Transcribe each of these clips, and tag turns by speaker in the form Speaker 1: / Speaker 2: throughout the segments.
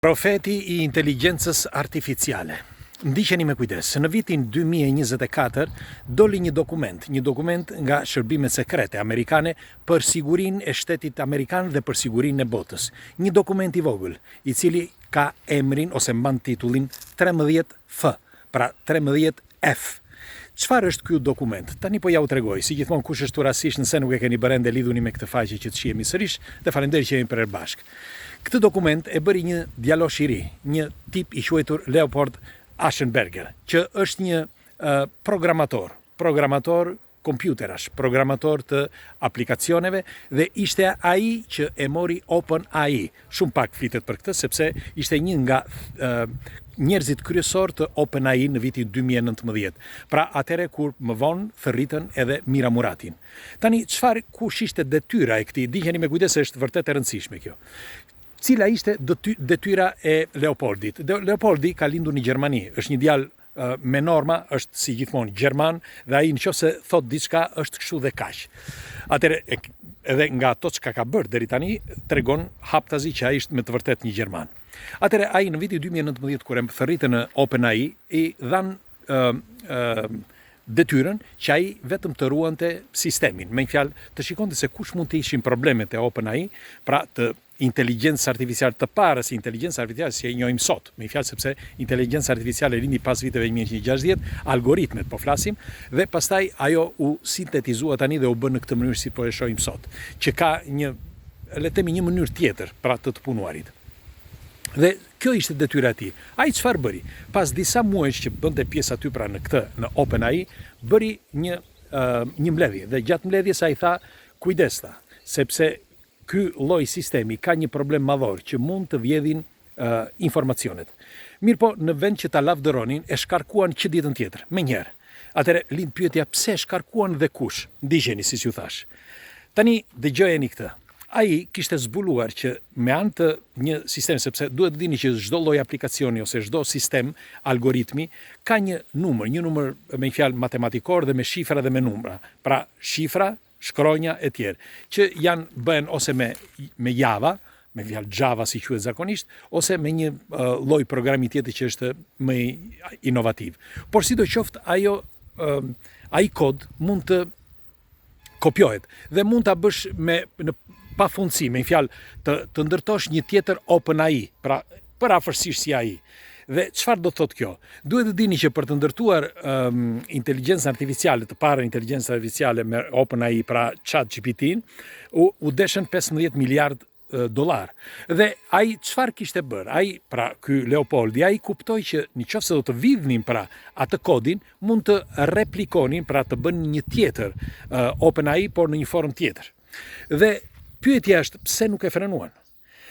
Speaker 1: Profeti i inteligjencës artificiale. Ndiqeni me kujdes. Në vitin 2024 doli një dokument nga shërbimet sekrete amerikane për sigurinë e shtetit amerikan dhe për sigurinë e botës. Një dokument i vogël, i cili ka emrin ose mban titullin 13F, pra 13F. Çfarë është ky dokument? Tani po ja u tregoj. Si gjithmonë kush është rastësisht nëse nuk e keni bërë ende lidhuni me këtë faqe që të shihemi sërish dhe faleminderit që jemi për bashk. Këtë dokument e bëri një djalosh i ri, një tip i quajtur Leopold Aschenberger, që është një programator kompjuterash, programator të aplikacioneve dhe ishte ai që e mori OpenAI. Shumë pak flitet për këtë sepse ishte një nga njerëzit kryesor të OpenAI në vitin 2019. Pra atëre kur më vonë thërritën edhe Mira Muratin. Tani kush ishte detyra e këtij? Dijeni me kujdes se është vërtet e rëndësishme kjo. Cila ishte detyra e Leopoldit? Leopoldi ka lindur në Gjermani, është një djalë me norma, është si gjithmonë gjerman dhe ai nëse thot diçka është kështu dhe kaq. Atëre edhe nga ato çka ka bërë deri tani tregon haptazi që ai ishte me të vërtet një gjerman. Atëre ai në vitin 2019 kur e thërritën në OpenAI i dhan detyrën që ai vetëm të ruante sistemin. Me një fjalë, të shikonte se kush mund të ishin problemet e OpenAI, pra të inteligjencë artificiale të parës, inteligjencë artificiale si e njohim sot. Me një fjalë sepse inteligjenca artificiale lindi pas viteve 1960, algoritmet po flasim, dhe pastaj ajo u sintetizua tani dhe u bë në këtë mënyrë si po e shohim sot, që ka një, le të themi, një mënyrë tjetër pra të punuarit. Dhe kjo ishte detyra e tij. Ai çfarë bëri? Pas disa muajsh që bënte pjesë aty pra në OpenAI, bëri një mbledhje dhe gjatë mbledhjes ai tha, kujdes tha, sepse ky lloj sistemi ka një problem madhor që mund të vjedhin informacionet. Mirë po, në vend që ta lavdëronin, e shkarkuan që ditën tjetër, me njerë. Atëre lind pyetja pse shkarkuan dhe kush? Ndiqeni si ju thash. Tani dëgjojeni këtë. Ai kishte zbuluar që me anë të një sistemi, sepse duhet të dini që çdo lloj aplikacioni ose çdo sistem, algoritmi ka një numër me një fjalë matematikor dhe me shifra dhe me numra. Pra shifra, shkronja e tjerë, që bëhen ose me Java, me fjalë Java si quhet zakonisht, ose me një lloj programi tjetër që është më inovativ. Por sidoqoftë ai kod mund të kopjohet dhe mund ta bësh në pafundësi, me fjalë të ndërtosh një tjetër OpenAI, pra për afërsisht si AI. Dhe çfarë do të thotë kjo? Duhet të dini që për të ndërtuar inteligjencën artificiale, të parë inteligjencën artificiale me OpenAI, pra ChatGPT, u deshën 15 miliard dollar. Dhe ai çfarë kishte bërë? Ai, pra ky Leopoldi, ai kuptoi që nëse do të vidhnin pra atë kodin, mund të replikonin, pra të bënin një tjetër OpenAI, por në një formë tjetër. Dhe pyetja është pse nuk e frenuan?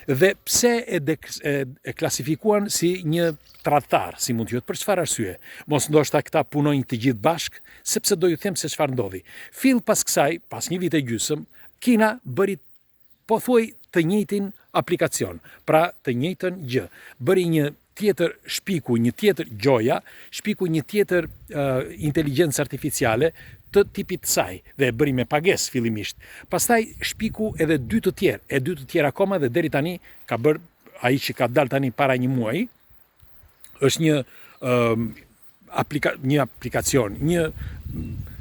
Speaker 1: Dhe pse e klasifikuan si një tradhtar, si mund t'jot, për çfarë arsye? Mos ndoshta këta punojnë të gjithë bashk, sepse do ju them se çfarë ndodhi. Fill pas kësaj, pas një vite gjysmë, Kina bëri pothuaj të njëjtin aplikacion, pra të njëjtën gjë. Bëri një tjetër shpiku, një tjetër gjoja, shpiku një tjetër inteligjencë artificiale të tipit saj dhe e bëri me pagesë fillimisht. Pastaj shpiku edhe dy të tjerë akoma dhe deri tani ka bërë ai që ka dalë tani para një muaji, është një aplikacion, një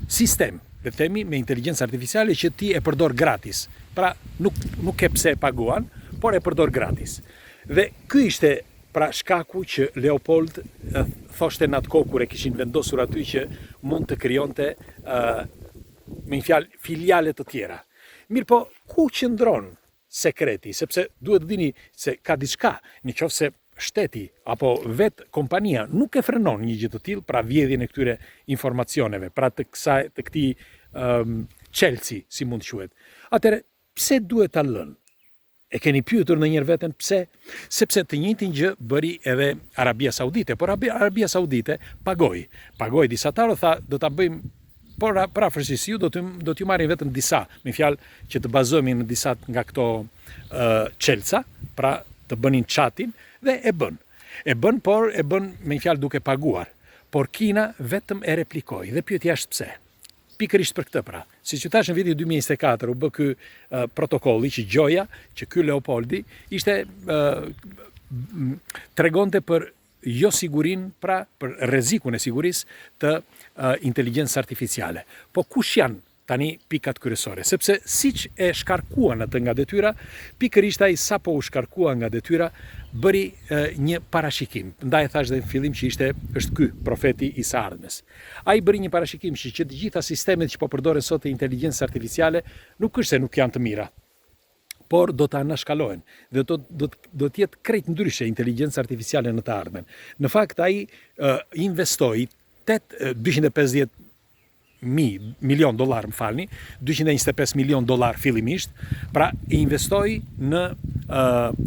Speaker 1: sistem, le të themi, me inteligjencë artificiale që ti e përdor gratis. Pra nuk ke pse e paguan, por e përdor gratis. Dhe ky ishte pra shkaku që Leopold thoshte në atë kohë kur e kishin vendosur aty që mund të krijonte me një fjalë filiale të tjera. Mirë po, ku qëndron sekreti? Sepse duhet të dini se ka diçka, nëse shteti apo vetë kompania nuk e frenon një gjë të tillë, pra vjedhjen e këtyre informacioneve, pra të këtij çelësi, si mund të quhet. Atëre, pse duhet ta lënë? E keni pyetur ndonjëherë veten pse? Sepse të njëjtin gjë bëri edhe Arabia Saudite, por Arabia Saudite pagoi disa tarë, tha do ta bëjmë, por prafërsisht ju do t'ju marrin vetëm disa, me fjalë që të bazohemi në disa nga këto çelca, pra të bënin chatin dhe e bën. Por e bën me fjalë duke paguar. Por Kina vetëm e replikoi dhe pyetja është pse? Pikërisht për këtë pra. Siç u thash në vitin 2024 u bë ky protokolli që gjoja, që ky Leopoldi ishte tregonte për jo sigurin, pra për rrezikun e sigurisë të inteligjencës artificiale. Po kush janë tani pikat kryesore? Sepse siç e shkarkuan atë nga detyra, pikërisht ai sapo u shkarkua nga detyra, bëri një parashikim. Ndaj thash dhe në fillim që është ky profeti i së ardhmes. Ai bëri një parashikim që të gjitha sistemet që po përdoren sot e inteligjencës artificiale nuk është se nuk janë të mira, por do të anashkalohen dhe do të jetë krejt ndryshe inteligjencë artificiale në të ardhmen. Në fakt ai investoi $250 milion, më falni, $225 milion fillimisht, pra investoi në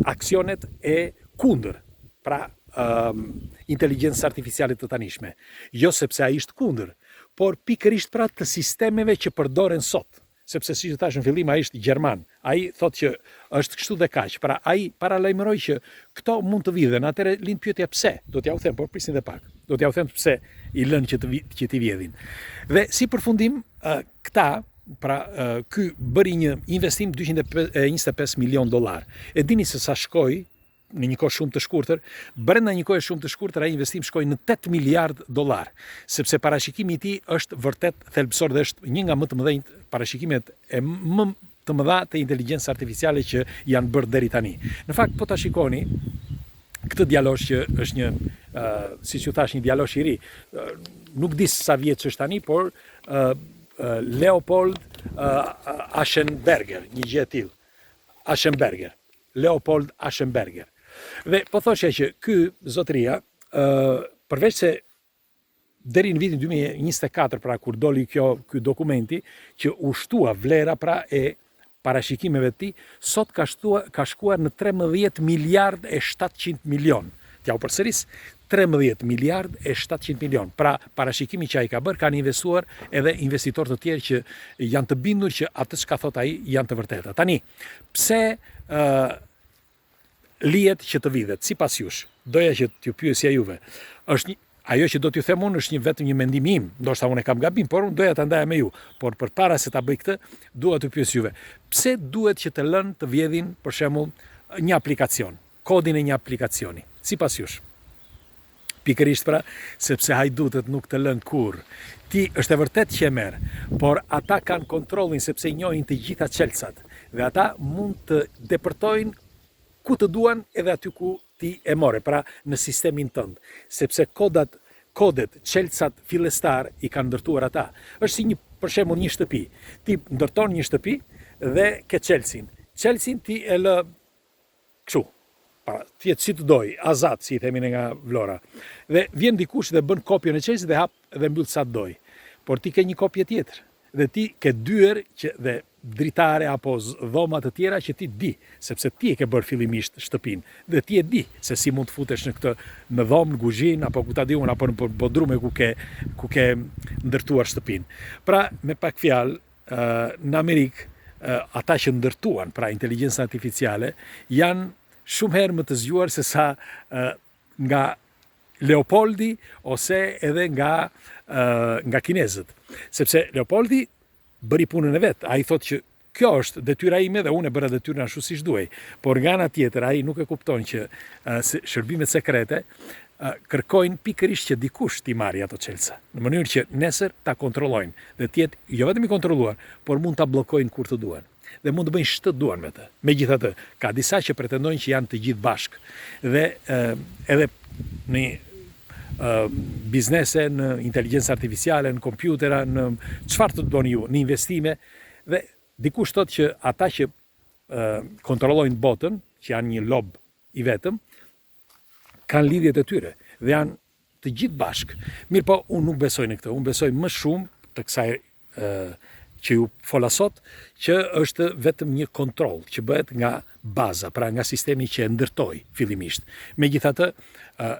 Speaker 1: aksionet e kundër, pra inteligjencës artificiale të tanishme. Jo sepse ai ishte kundër, por pikërisht pra të sistemeve që përdoren sot. Sepse si që thash në fillim, ai është gjerman. Ai thotë që është kështu dhe kaq. Pra ai paralajmëroi që këto mund të vjedhin. Atëherë lind pyetja pse? Do t'ja u them, por prisni dhe pak. Do t'ja u them pse i lënë që t'i vjedhin. Dhe si përfundim, këta, pra ky bëri një investim $225 milion. E dini se sa shkoi në një kohë shumë të shkurtër, brenda një kohë shumë të shkurtër ai investim shkoi në $8 miliard, sepse parashikimi i tij është vërtet thelbësor dhe është një nga më të mëdhenjt parashikimet e më të mëdha të inteligjencës artificiale që janë bërë deri tani. Në fakt, po ta shikoni, këtë djalosh që është një, siç ju thash, një djalosh i ri, nuk di sa vjeç është tani, por Leopold Aschenberger, një gjë e tillë. Aschenberger. Leopold Aschenberger. Dhe po thoshja që ky zotëria, përveç se deri në vitin 2024, pra kur doli ky dokumenti që ushtua vlera pra e parashikimeve të tij, sot ka shkuar në 13 miliard e 700 milion. T'ja u përsëris, 13 miliard e 700 milion. Pra parashikimi që ai ka bërë, kanë investuar edhe investitorë të tjerë që janë të bindur që atë çka thot ai janë të vërteta. Tani, pse lihet që të vidhet, sipas jush, doja që t'ju pyesja juve, ajo që do t'ju them unë është vetëm një mendim im, ndoshta unë e kam gabim, por unë doja ta ndaja me ju. Por përpara se ta bëj këtë, dua t'ju pyes juve. Pse duhet që të lënë të vjedhin, për shembull, një aplikacion, kodin e një aplikacioni, sipas jush? Pikërisht pra, sepse hajdutët nuk të lënë kurrë. Ti është e vërtet që e merr, por ata kanë kontrollin sepse i njohin të gjitha çelësat dhe ata mund të depërtojnë ku të duan edhe aty ku ti e more, pra në sistemin tënd, sepse kodet, çelësat fillestar i kanë ndërtuar ata. Është si për shembull një shtëpi. Ti ndërton një shtëpi dhe ke çelësin. Çelësin ti e lë kështu. Pra, ti si të doj, azat, si i themin nga Vlora. Dhe vjen dikush dhe bën kopjen e çelësit dhe hap dhe mbyll sa të doj. Por ti ke një kopje tjetër. Dhe ti ke dyer dhe dritare apo dhoma të tjera që ti di, sepse ti e ke bërë fillimisht shtëpinë dhe ti e di se si mund të futesh në dhomë, në kuzhinë apo ku ta di unë, apo në bodrume ku ke ndërtuar shtëpinë. Pra, me pak fjalë, në Amerikë, ata që ndërtuan, pra inteligjencën artificiale, janë shumë herë më të zgjuar se sa nga Leopoldi ose edhe nga kinezët. Sepse Leopoldi bëri punën e vet. Ai thotë që kjo është detyra ime dhe unë e bëra detyrën ashtu siç duhej. Por nga ana tjetër ai nuk e kupton që shërbimet sekrete kërkojnë pikërisht që dikush t'i marrë ato çelësa, në mënyrë që nesër ta kontrollojnë dhe të jetë jo vetëm i kontrolluar, por mund ta bllokojnë kur të duan. Dhe mund të bëjnë ç'të duan me të. Megjithatë, ka disa që pretendojnë që janë të gjithë bashkë dhe edhe në biznese, në inteligjencë artificiale, në kompjutera, në çfarë të doni ju, në investime, dhe dikush thotë që ata që kontrollojnë botën, që janë një lob i vetëm, kanë lidhjet e tyre dhe janë të gjithë bashkë. Mirë po, unë nuk besoj në këtë, unë besoj më shumë të kësaj që ju fola sot, që është vetëm një kontroll që bëhet nga baza, pra nga sistemi që e ndërtoi fillimisht. Megjithatë,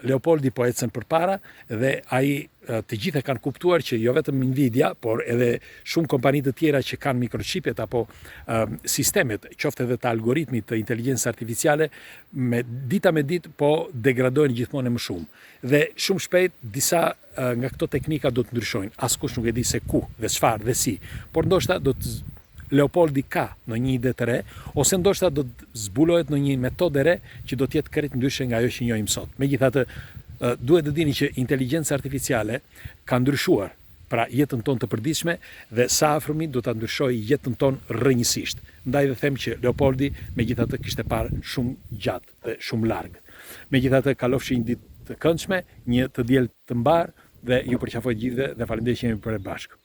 Speaker 1: Leopoldi po ecën përpara dhe ai të gjithë kanë kuptuar që jo vetëm Nvidia, por edhe shumë kompani të tjera që kanë mikrochipet apo sistemet, qoftë edhe të algoritmit të inteligjencës artificiale, me ditë po degradojnë gjithmonë më shumë. Dhe shumë shpejt disa nga këto teknika do të ndryshojnë. Askush nuk e di se ku dhe çfarë dhe si, por ndoshta do të Leopoldi ka në një ide të re, ose ndoshta do të zbulohet në një metodë re që do të jetë krejt ndryshe nga ajo që njohim sot. Megjithatë, duhet të dini që inteligjenca artificiale ka ndryshuar pra jetën tonë të përditshme dhe sa afërmi do ta ndryshojë jetën tonë rrënjësisht. Ndaj dhe them që Leopoldi megjithatë kishte parë shumë gjatë dhe shumë larg. Megjithatë kalofshi një ditë të këndshme, një të diel të mbar dhe ju përqafoj gjithëve dhe faleminderit që jemi për e bashkë.